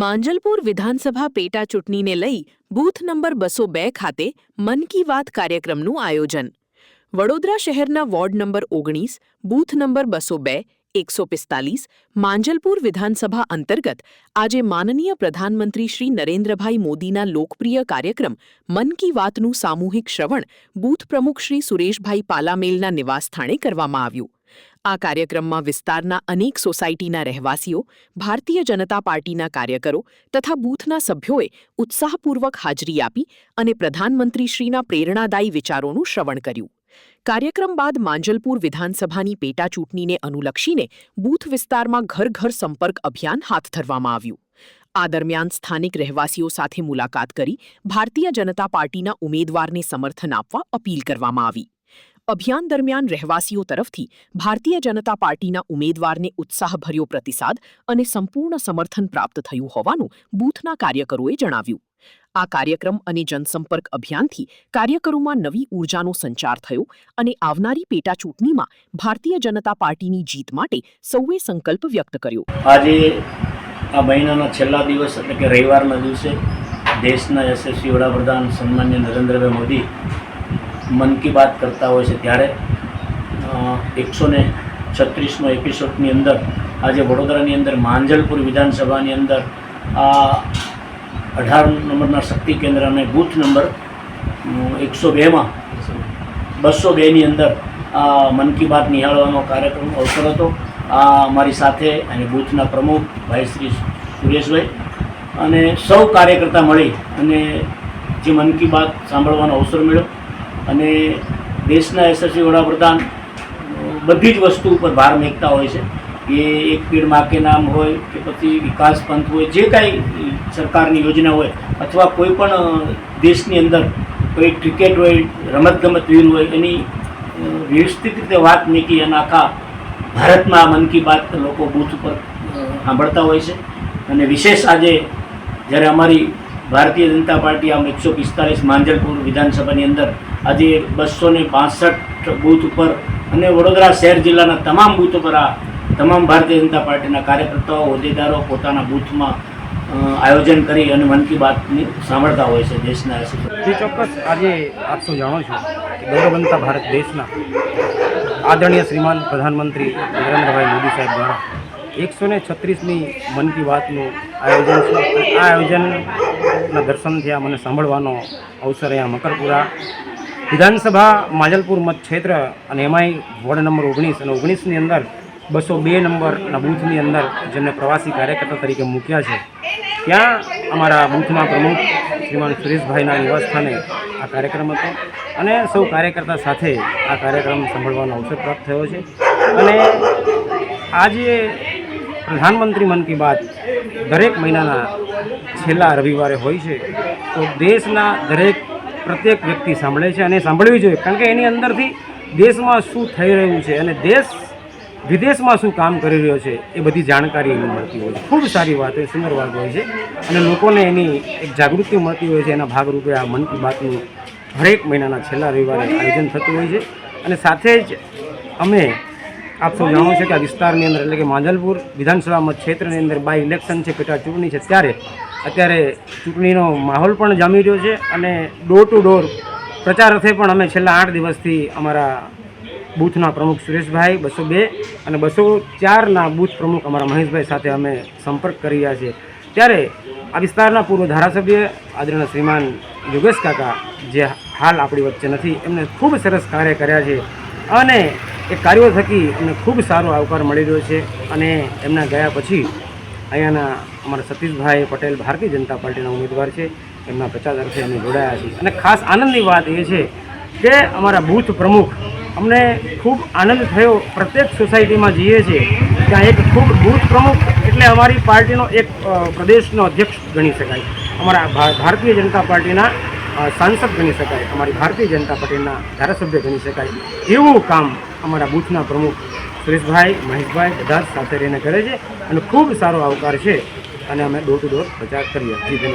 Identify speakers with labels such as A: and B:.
A: માંજલપુર વિધાનસભા પેટા ચૂંટણીને લઈ બૂથ નંબર 202 ખાતે મન કી બાત કાર્યક્રમનું આયોજન. વડોદરા શહેરના ward number 19, booth number 202, 145 Manjalpur વિધાનસભા અંતર્ગત આજે માનનીય પ્રધાનમંત્રી શ્રી નરેન્દ્રભાઈ મોદીના લોકપ્રિય કાર્યક્રમ મન કી બાતનું સામૂહિક શ્રવણ બૂથ પ્રમુખ શ્રી સુરેશભાઈ પાલામેલના નિવાસસ્થાને કરવામાં આવ્યું. આ કાર્યક્રમમાં વિસ્તારના અનેક સોસાયટીના રહેવાસીઓ, ભારતીય જનતા પાર્ટીના કાર્યકરો તથા બૂથના સભ્યોએ ઉત્સાહપૂર્વક હાજરી આપી અને પ્રધાનમંત્રીશ્રીના પ્રેરણાદાયી વિચારોનું શ્રવણ કર્યું. કાર્યક્રમ બાદ માંજલપુર વિધાનસભાની પેટા ચૂંટણીને અનુલક્ષીને બૂથ વિસ્તારમાં ઘર ઘર સંપર્ક અભિયાન હાથ ધરવામાં આવ્યું. આ દરમિયાન સ્થાનિક રહેવાસીઓ સાથે મુલાકાત કરી ભારતીય જનતા પાર્ટીના ઉમેદવારને સમર્થન આપવા અપીલ કરવામાં આવી. અભિયાન દરમિયાન રહેવાસીઓ તરફથી ભારતીય જનતા પાર્ટીના ઉમેદવારને ઉત્સાહભર્યો પ્રતિસાદ અને સંપૂર્ણ સમર્થન પ્રાપ્ત થયું હોવાનું બૂથના કાર્યકરોએ જણાવ્યું. આ કાર્યક્રમ અને જનસંપર્ક અભિયાનથી કાર્યકરોમાં નવી ઊર્જાનો સંચાર થયો અને આવનારી પેટા ચૂંટણીમાં ભારતીય જનતા પાર્ટીની જીત માટે સૌએ સંકલ્પ વ્યક્ત કર્યો.
B: આજે આ મહિનાના છેલ્લા દિવસ એટલે કે રવિવારના દિવસે દેશના યશસ્વી વડાપ્રધાન સન્માનીય નરેન્દ્રભાઈ મોદી મન કી બાત કરતા હોય છે ત્યારે 136મો એપિસોડની અંદર આજે વડોદરાની અંદર માંજલપુર વિધાનસભાની અંદર આ 18 નંબરના શક્તિ કેન્દ્ર અને બૂથ નંબર 102માં 202ની અંદર આ મન કી બાત નિહાળવાનો કાર્યક્રમ અવસર હતો. આ અમારી સાથે અને બૂથના પ્રમુખ ભાઈ શ્રી સુરેશભાઈ અને સૌ કાર્યકર્તા મળી અને જે મન કી બાત સાંભળવાનો અવસર મળ્યો અને દેશના યશસ્વી વડાપ્રધાન બધી જ વસ્તુ ઉપર ભાર મૂકતા હોય છે કે એક પેડ માં કે નામ હોય કે પછી વિકાસ પંથ હોય, જે કાંઈ સરકારની યોજના હોય અથવા કોઈ પણ દેશની અંદર કોઈ ક્રિકેટ હોય, રમતગમત વીર હોય, એની વ્યવસ્થિત રીતે વાત મૂકી અને આખા ભારતમાં મન કી બાત લોકો બૂથ ઉપર સાંભળતા હોય છે. અને વિશેષ આજે જ્યારે અમારી ભારતીય જનતા પાર્ટી આમ 145 માંજલપુર વિધાનસભાની અંદર આજે 262 બૂથ ઉપર અને વડોદરા શહેર જિલ્લાના તમામ બૂથ ઉપર આ તમામ ભારતીય જનતા પાર્ટીના કાર્યકર્તાઓ, હોદ્દેદારો પોતાના બૂથમાં આયોજન કરી અને મન કી બાતની સાંભળતા હોય છે દેશના
C: જે ચોક્કસ આજે આપ સૌ જાણો છો કે ગૌરવવંતા ભારત દેશના આદરણીય શ્રીમાન પ્રધાનમંત્રી નરેન્દ્રભાઈ મોદી સાહેબ દ્વારા 136મી મન કી બાતનું આયોજન છે. આ આયોજનના દર્શન થયા, મને સાંભળવાનો અવસર અહીંયા મકરપુરા વિધાનસભા માંજલપુર મત ક્ષેત્ર અને એમાંય વોર્ડ નંબર 19 અને 19ની અંદર 202 નંબરના બૂથની અંદર જેમને પ્રવાસી કાર્યકર્તા તરીકે મૂક્યા છે, ત્યાં અમારા બૂથના પ્રમુખ શ્રીમાન સુરેશભાઈના નિવાસસ્થાને આ કાર્યક્રમ હતો અને સૌ કાર્યકર્તા સાથે આ કાર્યક્રમ સાંભળવાનો અવસર પ્રાપ્ત થયો છે. અને આજે પ્રધાનમંત્રી મન કી બાત દરેક મહિનાના છેલ્લા રવિવારે હોય છે, તો દેશના પ્રત્યેક વ્યક્તિ સાંભળે છે અને સાંભળવી જોઈએ, કારણ કે એની અંદરથી દેશમાં શું થઈ રહ્યું છે અને દેશ વિદેશમાં શું કામ કરી રહ્યો છે એ બધી જાણકારી એની મળતી હોય છે. ખૂબ સારી વાત હોય, સુંદર વાત હોય છે અને લોકોને એની એક જાગૃતિ મળતી હોય છે. એના ભાગરૂપે આ મન કી બાતનું હરેક મહિનાના છેલ્લા રવિવારે આયોજન થતું હોય છે. અને સાથે જ અમે આપ સૌ જાણો છો કે આ વિસ્તારની અંદર એટલે કે માંજલપુર વિધાનસભા મત ક્ષેત્રની અંદર બાય ઇલેક્શન છે, પેટા ચૂંટણી છે, ત્યારે અત્યારે ચૂંટણીનો માહોલ પણ જામી રહ્યો છે અને ડોર ટુ ડોર પ્રચાર અર્થે પણ અમે છેલ્લા 8 દિવસથી અમારા બૂથના પ્રમુખ સુરેશભાઈ 202 અને 204ના બૂથ પ્રમુખ અમારા મહેશભાઈ સાથે અમે સંપર્ક કરી રહ્યા છીએ. ત્યારે આ વિસ્તારના પૂર્વ ધારાસભ્ય આદરણીય શ્રીમાન યોગેશ કાકા, જે હાલ આપણી વચ્ચે નથી, એમને ખૂબ સરસ કાર્ય કર્યા છે અને એ કાર્યો થકી અમને ખૂબ સારો આવકાર મળી રહ્યો છે. અને એમના ગયા પછી અહીંયાના અમારા સતીશભાઈ પટેલ ભારતીય જનતા પાર્ટીના ઉમેદવાર છે, એમના પ્રચાર અર્થે અમે જોડાયા છીએ. અને ખાસ આનંદની વાત એ છે કે અમારા બૂથ પ્રમુખ, અમને ખૂબ આનંદ થયો. પ્રત્યેક સોસાયટીમાં જઈએ છીએ ત્યાં એક ખૂબ બૂથ પ્રમુખ એટલે અમારી પાર્ટીનો એક પ્રદેશનો અધ્યક્ષ ગણી શકાય, અમારા ભારતીય જનતા પાર્ટીના સાંસદ ગણી શકાય, અમારી ભારતીય જનતા પાર્ટીના ધારાસભ્ય ગણી શકાય, એવું કામ અમારા બૂથના પ્રમુખ સુરેશભાઈ, મહેશભાઈ બધા જ સાથે રહીને કરે છે અને ખૂબ સારો આવકાર છે અને અમે ડોર ટુ ડોર પ્રચાર કરીએ છીએ.